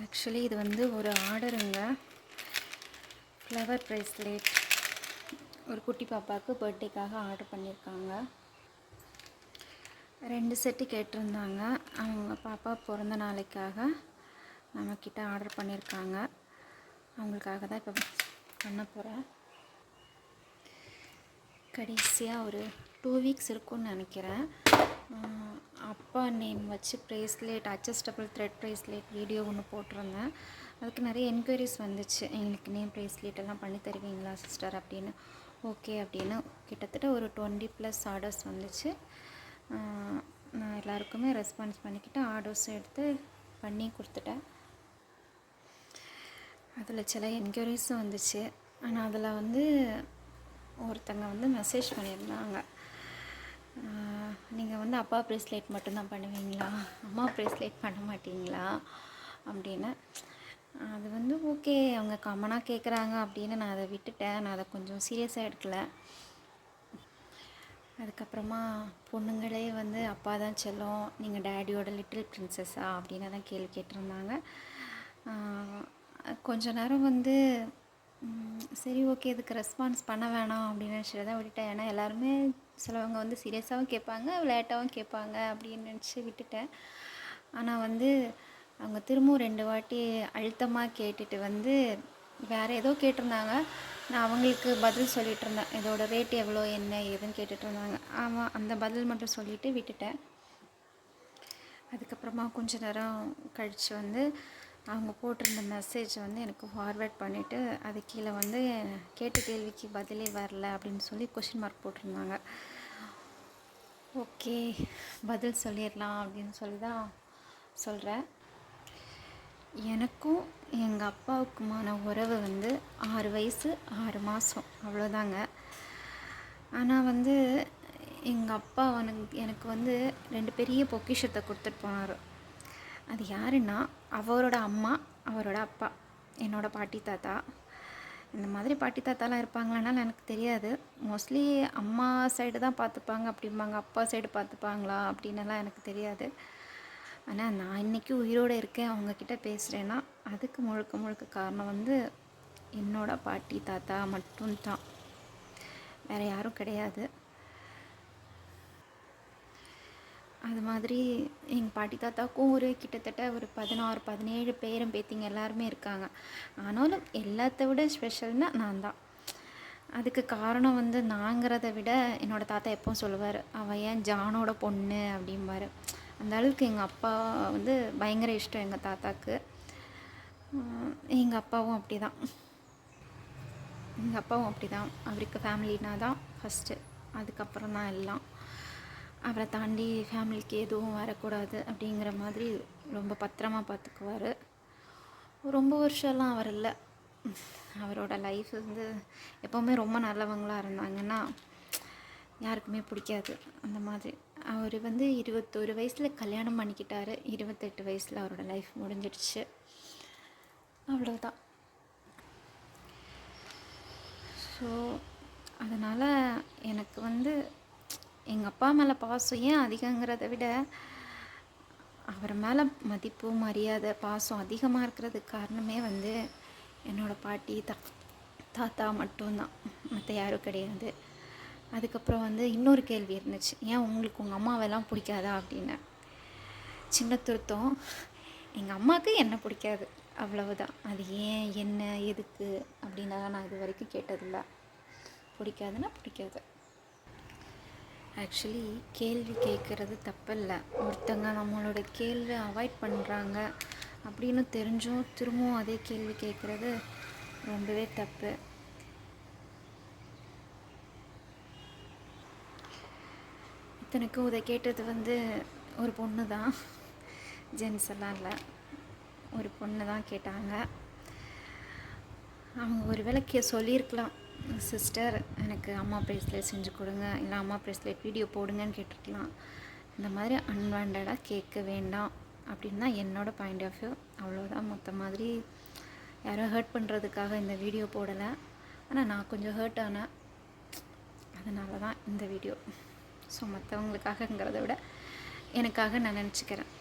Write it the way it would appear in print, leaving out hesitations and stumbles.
Actually இது வந்து ஒரு ஆர்டருங்க. ஃப்ளவர் ப்ரேஸ்லெட் ஒரு குட்டி பாப்பாவுக்கு பர்த்டேக்காக ஆர்டர் பண்ணியிருக்காங்க. 2 செட்டு கேட்டிருந்தாங்க. அவங்க பாப்பா பிறந்த நாளைக்காக நம்மக்கிட்ட ஆர்டர் பண்ணியிருக்காங்க. அவங்களுக்காக தான் இப்போ பண்ண போகிறேன். கடைசியாக ஒரு 2 வீக்ஸ் இருக்கும்னு நினைக்கிறேன். அப்பா நேம் வச்சு bracelet, adjustable thread bracelet video ஒன்று போட்டிருந்தேன். அதுக்கு நிறைய என்கொயரிஸ் வந்துச்சு. எங்களுக்கு நேம் ப்ரேஸ்லெட் எல்லாம் பண்ணி தருவீங்களா சிஸ்டர் அப்படின்னு. ஓகே அப்படின்னு கிட்டத்தட்ட ஒரு 20+ ஆர்டர்ஸ் வந்துச்சு. நான் எல்லாருக்குமே ரெஸ்பான்ஸ் பண்ணிக்கிட்டு ஆர்டர்ஸ் எடுத்து பண்ணி கொடுத்துட்டேன். அதில் சில என்கொயரிஸும் வந்துச்சு. ஆனால் அதில் வந்து ஒருத்தங்க வந்து மெசேஜ் பண்ணியிருந்தாங்க, நீங்கள் வந்து அப்பா ப்ரேஸ்லெட் மட்டும்தான் பண்ணுவீங்களா, அம்மா ப்ரேஸ்லெட் பண்ண மாட்டிங்களா அப்படின்னு. அது வந்து ஓகே, அவங்க காமனாக கேட்குறாங்க அப்படின்னு நான் அதை விட்டுட்டேன். நான் அதை கொஞ்சம் சீரியஸாக எடுக்கலை. அதுக்கப்புறமா பொண்ணுங்களே வந்து அப்பா தான் செல்லம், நீங்கள் டேடியோட லிட்டில் பிரின்சஸ்ஸா அப்படின்னு தான் கேள்வி கேட்டிருந்தாங்க. கொஞ்ச நேரம் வந்து சரி ஓகே இதுக்கு ரெஸ்பான்ஸ் பண்ண வேணாம் அப்படின்னு நினச்சிட்டு தான் விட்டுட்டேன். ஏன்னா எல்லாருமே சிலவங்க வந்து சீரியஸாகவும் கேட்பாங்க, விளையாட்டாகவும் கேட்பாங்க அப்படின்னு நினச்சி விட்டுட்டேன். ஆனால் வந்து அவங்க திரும்பவும் 2 வாட்டி அழுத்தமாக கேட்டுட்டு வந்து வேறு ஏதோ கேட்டிருந்தாங்க. நான் அவங்களுக்கு பதில் சொல்லிகிட்டு இருந்தேன், இதோட ரேட் எவ்வளோ என்ன ஏதுன்னு கேட்டுட்டு இருந்தாங்க. ஆமாம், அந்த பதில் மட்டும் சொல்லிவிட்டு விட்டுட்டேன். அதுக்கப்புறமா கொஞ்ச நேரம் கழித்து வந்து அவங்க போட்டிருந்த மெசேஜை வந்து எனக்கு ஃபார்வேர்ட் பண்ணிவிட்டு அது கீழே வந்து கேட்ட கேள்விக்கு பதிலே வரல அப்படின்னு சொல்லி கொஷின் மார்க் போட்டிருந்தாங்க. ஓகே, பதில் சொல்லிடலாம் அப்படின்னு சொல்லி தான் சொல்கிறேன். எனக்கும் எங்கள் அப்பாவுக்குமான உறவு வந்து 6 வயசு 6 மாதம் அவ்வளோதாங்க. ஆனால் வந்து எங்கள் அப்பா எனக்கு வந்து 2 பெரிய பொக்கிஷத்தை கொடுத்துட்டு போனார். அது யாருன்னா அவரோட அம்மா, அவரோட அப்பா, என்னோடய பாட்டி தாத்தா. இந்த மாதிரி பாட்டி தாத்தாலாம் இருப்பாங்களானாலும் எனக்கு தெரியாது. மோஸ்ட்லி அம்மா சைடு தான் பார்த்துப்பாங்க அப்படிம்பாங்க, அப்பா சைடு பார்த்துப்பாங்களா அப்படின்னலாம் எனக்கு தெரியாது. ஆனால் நான் இன்றைக்கி உயிரோடு இருக்கேன், அவங்கக்கிட்ட பேசுகிறேன்னா அதுக்கு முழுக்க முழுக்க காரணம் வந்து என்னோடய பாட்டி தாத்தா மட்டும்தான், வேறு யாரும் கிடையாது. அது மாதிரி எங்கள் பாட்டி தாத்தாவுக்கும் ஒரு கிட்டத்தட்ட ஒரு 16-17 பேரன் பேத்திங்க எல்லாருமே இருக்காங்க. ஆனாலும் எல்லாத்த விட ஸ்பெஷல்னால் நான் தான். அதுக்கு காரணம் வந்து நாங்கிறத விட என்னோடய தாத்தா எப்பவும் சொல்லுவார், அவள் ஏன் ஜானோட பொண்ணு அப்படிம்பார். அந்த அளவுக்கு எங்கள் அப்பா வந்து பயங்கர இஷ்டம் எங்கள் தாத்தாவுக்கு. எங்கள் அப்பாவும் அப்படி தான். அவருக்கு ஃபேமிலினா தான் ஃபஸ்ட்டு, அதுக்கப்புறம் தான் எல்லாம். அவரை தாண்டி ஃபேமிலிக்கு எதுவும் வரக்கூடாது அப்படிங்கிற மாதிரி ரொம்ப பத்திரமா பார்த்துக்குவார். ரொம்ப வருஷம்லாம் அவர் இல்லை. அவரோட லைஃப் வந்து எப்போவுமே ரொம்ப நல்லவங்களாக இருந்தாங்கன்னா யாருக்குமே பிடிக்காது அந்த மாதிரி. அவர் வந்து 21 வயசில் கல்யாணம் பண்ணிக்கிட்டார். 28 வயசில் அவரோட லைஃப் முடிஞ்சிடுச்சு. அவ்வளோதான். ஸோ அதனால் எனக்கு வந்து எங்கள் அப்பா மேலே பாசம் ஏன் அதிகங்கிறத விட அவர் மேலே மதிப்பு, மரியாதை, பாசம் அதிகமாக இருக்கிறதுக்கு காரணமே வந்து என்னோடய பாட்டி தாத்தா மட்டும்தான், மற்ற யாரும் கிடையாது. அதுக்கப்புறம் வந்து இன்னொரு கேள்வி இருந்துச்சு, ஏன் உங்களுக்கு உங்கள் அம்மாவெல்லாம் பிடிக்காதா அப்படின்னு. சின்ன திருத்தம், எங்கள் அம்மாவுக்கு என்ன பிடிக்காது அவ்வளவுதான். அது ஏன் என்ன எதுக்கு அப்படின்னா நான் இது வரைக்கும் கேட்டதில்லை. பிடிக்காதுன்னா பிடிக்காது. ஆக்சுவலி கேள்வி கேட்குறது தப்பில்லை. ஒருத்தங்க நம்மளோட கேள்வி அவாய்ட் பண்ணுறாங்க அப்படின்னு தெரிஞ்சும் திரும்பவும் அதே கேள்வி கேட்குறது ரொம்பவே தப்பு. இத்தனைக்கும் இதை கேட்டது வந்து ஒரு பொண்ணு தான், ஜென்ஸ் எல்லாம் இல்லை, ஒரு பொண்ணு தான் கேட்டாங்க. அவங்க ஒரு வேளை சொல்லியிருக்கலாம், சிஸ்டர் எனக்கு அம்மா ப்ரேஸ்லெட் செஞ்சு கொடுங்க, இல்லை அம்மா ப்ரேஸ்லெட் வீடியோ போடுங்கன்னு கேட்டுருக்கலாம். இந்த மாதிரி அன்வான்டாக கேட்க வேண்டாம் அப்படின்னு தான் என்னோடய பாயிண்ட் ஆஃப் வியூ. அவ்வளோதான். மற்ற மாதிரி யாரும் ஹர்ட் பண்ணுறதுக்காக இந்த வீடியோ போடலை. ஆனால் நான் கொஞ்சம் ஹர்ட் ஆனேன், அதனால தான் இந்த வீடியோ. ஸோ மற்றவங்களுக்காகங்கிறத விட எனக்காக நான் நினச்சிக்கிறேன்.